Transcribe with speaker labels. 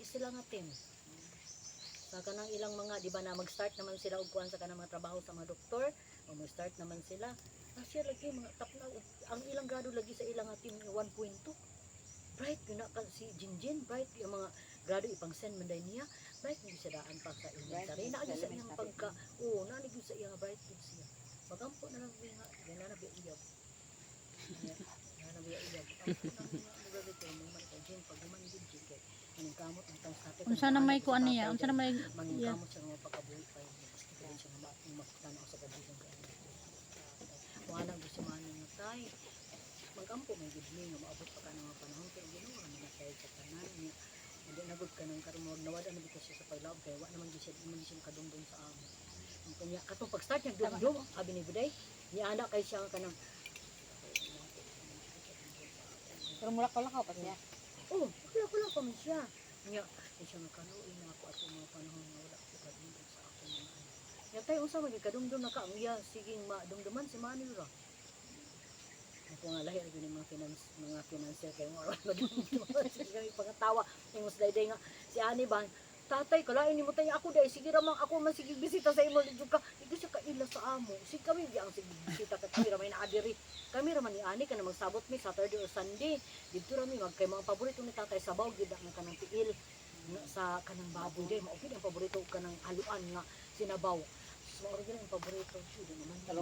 Speaker 1: sila nga team. Sa kanang ilang mga, di ba na mag-start naman sila og kuan sa kanang mga trabaho sa mga doktor, o mag-start naman sila. Siya lagi mga tapna ang ilang grado lagi sa ilang team 1.2. Bright yun na si Jinjin, bright yung mga grado ipang send man day niya, bright yung sadaan pa sa elementary. Naagi sa iyang pagka, naagi sa iyang bright yun siya. Magampo na lang nga, gana na biyag. Gana na biyag. Ang mga dito, mga Jin, pag naman din Jin, kay anong kamot ang tang sa atin.
Speaker 2: Unsa na may kuan niya, unsa na may
Speaker 1: maningkamot siya nga pagkabuhi pa yun. Gusto ko rin siya nga makitanaw sa gabi ng kanya. Mga nang gusto man nga tay, magampo may gidli nga maabot pa ka ng mga panahon kay ginawa man na kay sa tanan niya. Hindi nagud ka ng karon mo nawad na bitaw siya sa paglaom kay wa naman gyud siya kadungdong sa amo. Ang kanya katong pag-start niya dungdong abi ni Buday, ni ana kay siya kanang
Speaker 3: Pero mura ko lakaw pa siya.
Speaker 1: wala pa man siya. Nya siya nga kanuin na ako ato mga panahon nga wala ko kadungdong sa ako mga ano. Nya tay unsa man kadungdong na ka ang iya siging madungduman si Manil ra. Ako nga lahi lagi ng mga financier kay mo sige kami pagkatawa ning musdayday nga si Ani ba tatay kalain nimo tay ako day sige ra man ako man sige bisita sa imo lidyo ka ito siya kaila sa amo si kami di ang sige bisita ka kami ra may naadiri kami ra man ni Ani kana magsabot mi Saturday or Sunday dito ra mi magkay mga paborito ni tatay sabaw gid ang kanang tiil sa kanang baboy day mao gid ang paborito kanang haluan nga sinabaw so mao gid ang paborito siya naman